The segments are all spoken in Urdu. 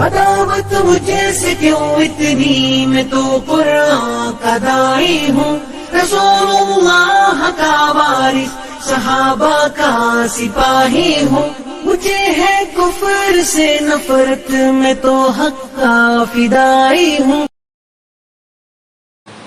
عداوت مجھے سے کیوں اتنی، میں تو قرآن کا داعی ہوں، رسول اللہ کا وارث، صحابہ کا سپاہی ہوں، مجھے ہے کفر سے نفرت، میں تو حق کا فدائی ہوں۔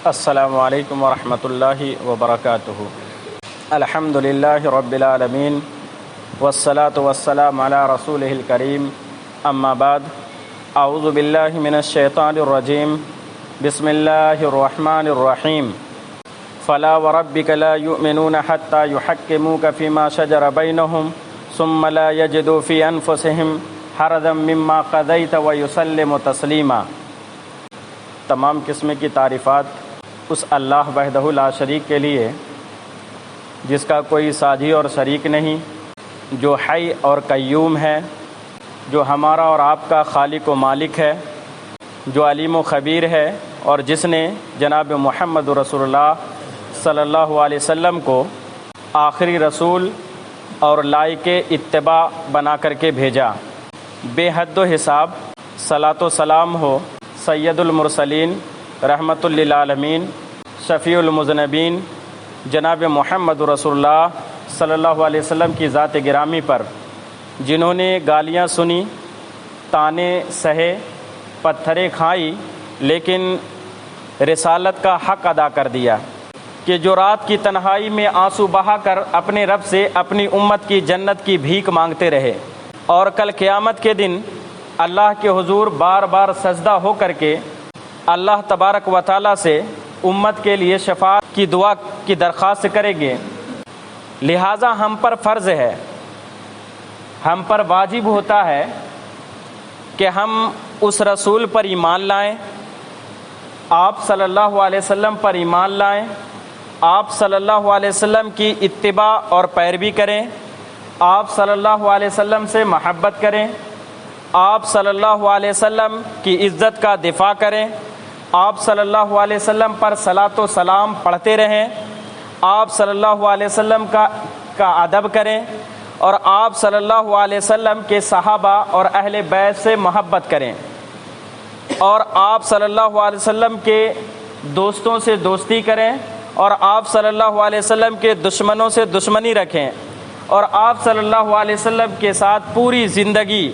السلام علیکم ورحمۃ اللہ وبرکاتہ۔ الحمد للہ رب العالمین والصلاة والسلام علی رسولہ الکریم، اما بعد، اعوذ باللہ من الشیطان الرجیم، بسم اللہ الرحمن الرحیم۔ فلا وربک لا یؤمنون حتی یحکموک فیما شجر بینہم ثم لا یجدوا فی انفسہم حرجا مما قضیت ویسلموا تسلیما۔ تمام قسم کی تعریفات اس اللہ وحدہ لا شریک کے لیے جس کا کوئی ساجی اور شریک نہیں، جو حی اور قیوم ہے، جو ہمارا اور آپ کا خالق و مالک ہے، جو علیم و خبیر ہے، اور جس نے جناب محمد رسول اللہ صلی اللہ علیہ وسلم کو آخری رسول اور لائق اتباع بنا کر کے بھیجا۔ بے حد و حساب صلاۃ و سلام ہو سید المرسلین رحمۃ للعالمین شفیع المذنبین جناب محمد رسول اللہ صلی اللہ علیہ وسلم کی ذات گرامی پر، جنہوں نے گالیاں سنی، طعنے سہے، پتھریں کھائی، لیکن رسالت کا حق ادا کر دیا، کہ جو رات کی تنہائی میں آنسو بہا کر اپنے رب سے اپنی امت کی جنت کی بھیک مانگتے رہے، اور کل قیامت کے دن اللہ کے حضور بار بار سجدہ ہو کر کے اللہ تبارک و تعالیٰ سے امت کے لیے شفاعت کی دعا کی درخواست کریں گے۔ لہٰذا ہم پر فرض ہے، ہم پر واجب ہوتا ہے کہ ہم اس رسول پر ایمان لائیں، آپ صلی اللہ علیہ وسلم پر ایمان لائیں، آپ صلی اللہ علیہ وسلم کی اتباع اور پیروی کریں، آپ صلی اللہ علیہ وسلم سے محبت کریں، آپ صلی اللہ علیہ وسلم کی عزت کا دفاع کریں، آپ صلی اللہ علیہ وسلم پر صلاۃ و سلام پڑھتے رہیں، آپ صلی اللہ علیہ وسلم کا ادب کریں، اور آپ صلی اللہ علیہ وسلم کے صحابہ اور اہل بیت سے محبت کریں، اور آپ صلی اللہ علیہ وسلم کے دوستوں سے دوستی کریں، اور آپ صلی اللہ علیہ وسلم کے دشمنوں سے دشمنی رکھیں، اور آپ صلی اللہ علیہ وسلم کے ساتھ پوری زندگی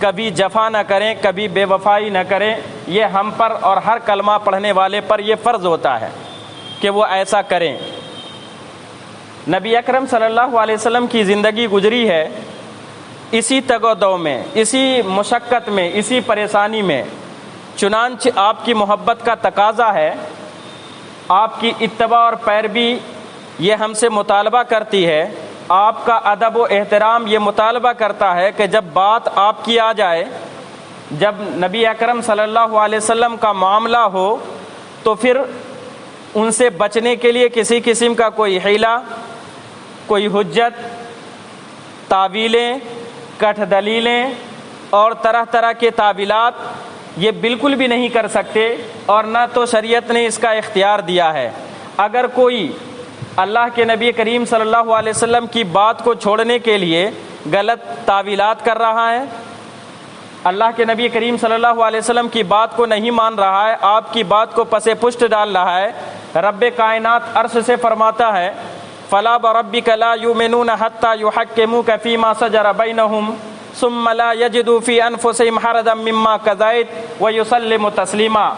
کبھی جفا نہ کریں، کبھی بے وفائی نہ کریں۔ یہ ہم پر اور ہر کلمہ پڑھنے والے پر یہ فرض ہوتا ہے کہ وہ ایسا کریں۔ نبی اکرم صلی اللہ علیہ وسلم کی زندگی گزری ہے اسی تگ و دو میں، اسی مشقت میں، اسی پریشانی میں، چنانچہ آپ کی محبت کا تقاضا ہے، آپ کی اتباع اور پیروی یہ ہم سے مطالبہ کرتی ہے، آپ کا ادب و احترام یہ مطالبہ کرتا ہے کہ جب بات آپ کی آ جائے، جب نبی اکرم صلی اللہ علیہ وسلم کا معاملہ ہو، تو پھر ان سے بچنے کے لیے کسی قسم کا کوئی حیلہ، کوئی حجت، تعویلیں، کٹھ دلیلیں اور طرح طرح کے تعویلات یہ بالکل بھی نہیں کر سکتے، اور نہ تو شریعت نے اس کا اختیار دیا ہے۔ اگر کوئی اللہ کے نبی کریم صلی اللہ علیہ وسلم کی بات کو چھوڑنے کے لیے غلط تعویلات کر رہا ہے، اللہ کے نبی کریم صلی اللہ علیہ وسلم کی بات کو نہیں مان رہا ہے، آپ کی بات کو پس پشت ڈال رہا ہے، رب کائنات عرش سے فرماتا ہے فلا وربک لا یؤمنون حتی یحکموک فیما شجر بینہم ثم لا یجدوا فی انفسہم حرجا مما قضیت ویسلموا تسلیما۔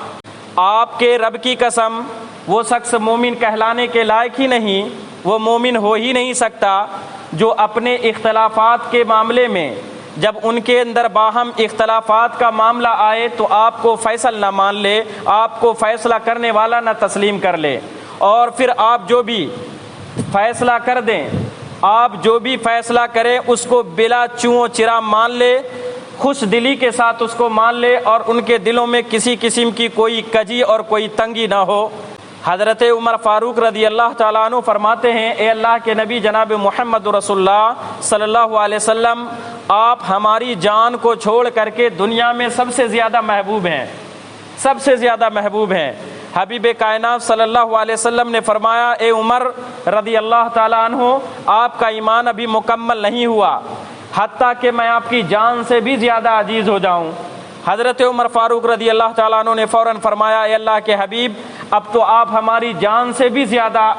آپ کے رب کی قسم، وہ شخص مومن کہلانے کے لائق ہی نہیں، وہ مومن ہو ہی نہیں سکتا جو اپنے اختلافات کے معاملے میں جب ان کے اندر باہم اختلافات کا معاملہ آئے تو آپ کو فیصل نہ مان لے، آپ کو فیصلہ کرنے والا نہ تسلیم کر لے، اور پھر آپ جو بھی فیصلہ کر دیں، آپ جو بھی فیصلہ کریں اس کو بلا چوں و چرا مان لے، خوش دلی کے ساتھ اس کو مان لے، اور ان کے دلوں میں کسی قسم کی کوئی کجی اور کوئی تنگی نہ ہو۔ حضرت عمر فاروق رضی اللہ تعالیٰ عنہ فرماتے ہیں، اے اللہ کے نبی جناب محمد رسول اللہ صلی اللہ علیہ وسلم، آپ ہماری جان کو چھوڑ کر کے دنیا میں سب سے زیادہ محبوب ہیں، سب سے زیادہ محبوب ہیں۔ حبیب کائنات صلی اللہ علیہ وسلم نے فرمایا، اے عمر رضی اللہ تعالیٰ عنہ، آپ کا ایمان ابھی مکمل نہیں ہوا، حتیٰ کہ میں آپ کی جان سے بھی زیادہ عزیز ہو جاؤں۔ حضرت عمر فاروق رضی اللہ تعالیٰ عنہ نے فوراً فرمایا اے اللہ کے حبیب اب تو آپ ہماری جان سے بھی زیادہ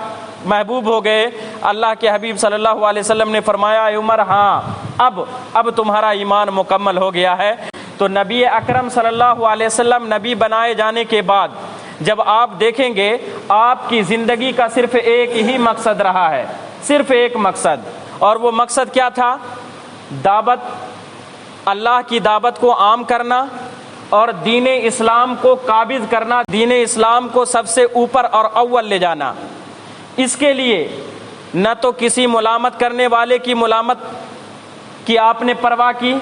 محبوب ہو گئے۔ اللہ کے حبیب صلی اللہ علیہ وسلم نے فرمایا اے عمر ہاں اب تمہارا ایمان مکمل ہو گیا ہے۔ تو نبی اکرم صلی اللہ علیہ وسلم نبی بنائے جانے کے بعد جب آپ دیکھیں گے آپ کی زندگی کا صرف ایک ہی مقصد رہا ہے، صرف ایک مقصد، اور وہ مقصد کیا تھا؟ دعوت، اللہ کی دعوت کو عام کرنا اور دین اسلام کو قابض کرنا، دین اسلام کو سب سے اوپر اور اول لے جانا۔ اس کے لیے نہ تو کسی ملامت کرنے والے کی ملامت کی آپ نے پرواہ کی،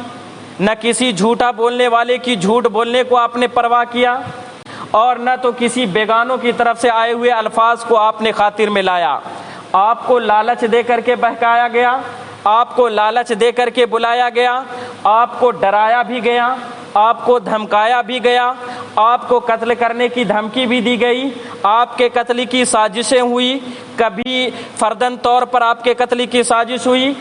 نہ کسی جھوٹا بولنے والے کی جھوٹ بولنے کو آپ نے پرواہ کیا، اور نہ تو کسی بیگانوں کی طرف سے آئے ہوئے الفاظ کو آپ نے خاطر میں لایا۔ آپ کو لالچ دے کر کے بہکایا گیا، آپ کو لالچ دے کر کے بلایا گیا، آپ کو ڈرایا بھی گیا، آپ کو دھمکایا بھی گیا، آپ کو قتل کرنے کی دھمکی بھی دی گئی، آپ کے قتل کی سازشیں ہوئی، کبھی فردن طور پر آپ کے قتل کی سازش ہوئی،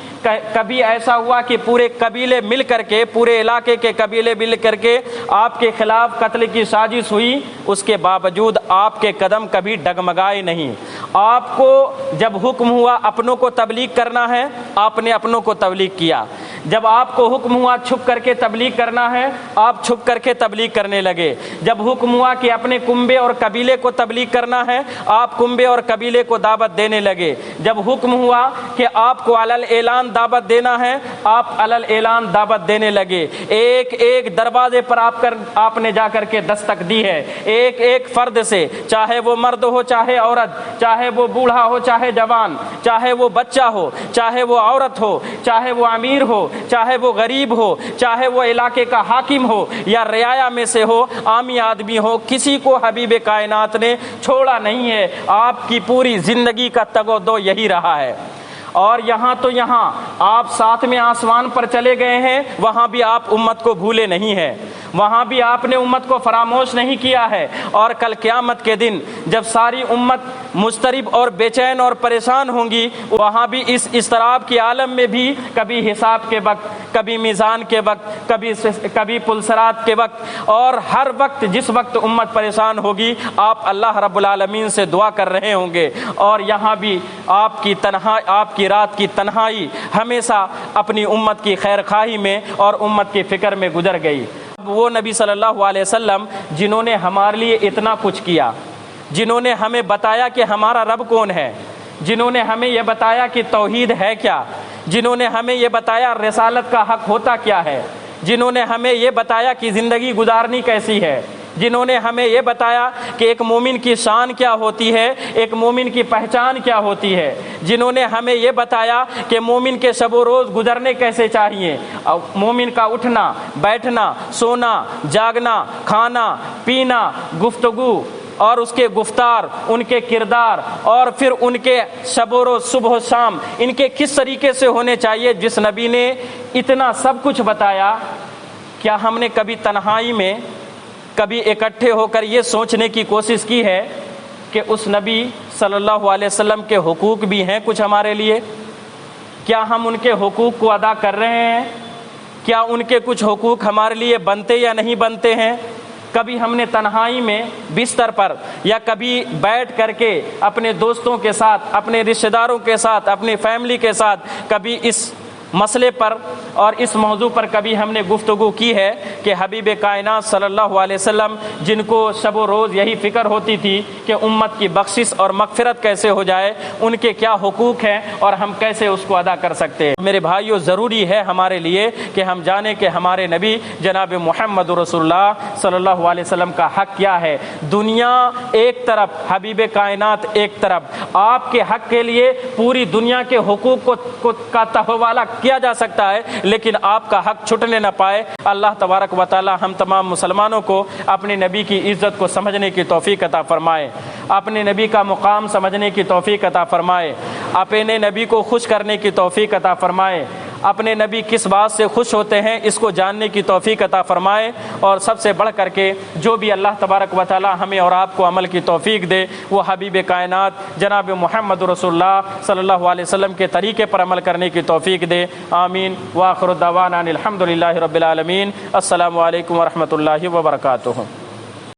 کبھی ایسا ہوا کہ پورے قبیلے مل کر کے، پورے علاقے کے قبیلے مل کر کے آپ کے خلاف قتل کی سازش ہوئی، اس کے باوجود آپ کے قدم کبھی ڈگمگائے نہیں۔ آپ کو جب حکم ہوا اپنوں کو تبلیغ کرنا ہے، آپ نے اپنوں کو تبلیغ کیا۔ جب آپ کو حکم ہوا چھپ کر کے تبلیغ کرنا ہے، آپ چھپ کر کے تبلیغ کرنے لگے۔ جب حکم ہوا کہ اپنے کنبے اور قبیلے کو تبلیغ کرنا ہے، آپ کنبے اور قبیلے کو دعوت دینے لگے۔ جب حکم ہوا کہ آپ کو علل اعلان دعوت دینا ہے، آپ علل اعلان دعوت دینے لگے۔ ایک ایک دروازے پر آپ نے جا کر کے دستک دی ہے، ایک ایک فرد سے، چاہے وہ مرد ہو چاہے عورت، چاہے وہ بوڑھا ہو چاہے جوان، چاہے وہ بچہ ہو چاہے وہ عورت ہو، چاہے وہ امیر ہو چاہے وہ غریب ہو، چاہے وہ علاقے کا حاکم ہو یا رعایا میں سے ہو، عامی آدمی ہو، کسی کو حبیب کائنات نے چھوڑا نہیں ہے۔ آپ کی پوری زندگی کا تگ و دو یہی رہا ہے۔ اور یہاں تو یہاں آپ ساتھ میں آسمان پر چلے گئے ہیں، وہاں بھی آپ امت کو بھولے نہیں ہیں، وہاں بھی آپ نے امت کو فراموش نہیں کیا ہے۔ اور کل قیامت کے دن جب ساری امت مضطرب اور بے چین اور پریشان ہوں گی، وہاں بھی اس اضطراب کے عالم میں بھی کبھی حساب کے وقت، کبھی میزان کے وقت، کبھی پلسرات کے وقت، اور ہر وقت جس وقت امت پریشان ہوگی آپ اللہ رب العالمین سے دعا کر رہے ہوں گے۔ اور یہاں بھی آپ کی رات کی تنہائی ہمیشہ اپنی امت کی خیر خواہی میں اور امت کی فکر میں گزر گئی۔ وہ نبی صلی اللہ علیہ وسلم جنہوں نے ہمارے لیے اتنا کچھ کیا، جنہوں نے ہمیں بتایا کہ ہمارا رب کون ہے، جنہوں نے ہمیں یہ بتایا کہ توحید ہے کیا، جنہوں نے ہمیں یہ بتایا رسالت کا حق ہوتا کیا ہے، جنہوں نے ہمیں یہ بتایا کہ زندگی گزارنی کیسی ہے، جنہوں نے ہمیں یہ بتایا کہ ایک مومن کی شان کیا ہوتی ہے، ایک مومن کی پہچان کیا ہوتی ہے، جنہوں نے ہمیں یہ بتایا کہ مومن کے شب و روز گزرنے کیسے چاہیے، مومن کا اٹھنا بیٹھنا سونا جاگنا کھانا پینا گفتگو اور اس کے گفتار، ان کے کردار، اور پھر ان کے شب و روز صبح و شام ان کے کس طریقے سے ہونے چاہیے۔ جس نبی نے اتنا سب کچھ بتایا، کیا ہم نے کبھی تنہائی میں کبھی اکٹھے ہو کر یہ سوچنے کی کوشش کی ہے کہ اس نبی صلی اللہ علیہ وسلم کے حقوق بھی ہیں کچھ ہمارے لیے؟ کیا ہم ان کے حقوق کو ادا کر رہے ہیں؟ کیا ان کے کچھ حقوق ہمارے لیے بنتے یا نہیں بنتے ہیں؟ کبھی ہم نے تنہائی میں بستر پر یا کبھی بیٹھ کر کے اپنے دوستوں کے ساتھ، اپنے رشتہ داروں کے ساتھ، اپنی فیملی کے ساتھ کبھی اس مسئلے پر اور اس موضوع پر کبھی ہم نے گفتگو کی ہے کہ حبیب کائنات صلی اللہ علیہ وسلم جن کو شب و روز یہی فکر ہوتی تھی کہ امت کی بخشش اور مغفرت کیسے ہو جائے، ان کے کیا حقوق ہیں اور ہم کیسے اس کو ادا کر سکتے ہیں؟ میرے بھائیو، ضروری ہے ہمارے لیے کہ ہم جانیں کہ ہمارے نبی جناب محمد رسول اللہ صلی اللہ علیہ وسلم کا حق کیا ہے۔ دنیا ایک طرف، حبیب کائنات ایک طرف، آپ کے حق کے لیے پوری دنیا کے حقوق کا تحوالہ کیا جا سکتا ہے، لیکن آپ کا حق چھٹنے نہ پائے۔ اللہ تبارک و تعالی ہم تمام مسلمانوں کو اپنے نبی کی عزت کو سمجھنے کی توفیق عطا فرمائے، اپنے نبی کا مقام سمجھنے کی توفیق عطا فرمائے، اپنے نبی کو خوش کرنے کی توفیق عطا فرمائے، اپنے نبی کس بات سے خوش ہوتے ہیں اس کو جاننے کی توفیق عطا فرمائے، اور سب سے بڑھ کر کے جو بھی اللہ تبارک و تعالی ہمیں اور آپ کو عمل کی توفیق دے وہ حبیب کائنات جناب محمد رسول اللہ صلی اللہ علیہ وسلم کے طریقے پر عمل کرنے کی توفیق دے، آمین۔ وآخر دعوانا الحمد للہ رب العالمین۔ السلام علیکم ورحمۃ اللہ وبرکاتہ۔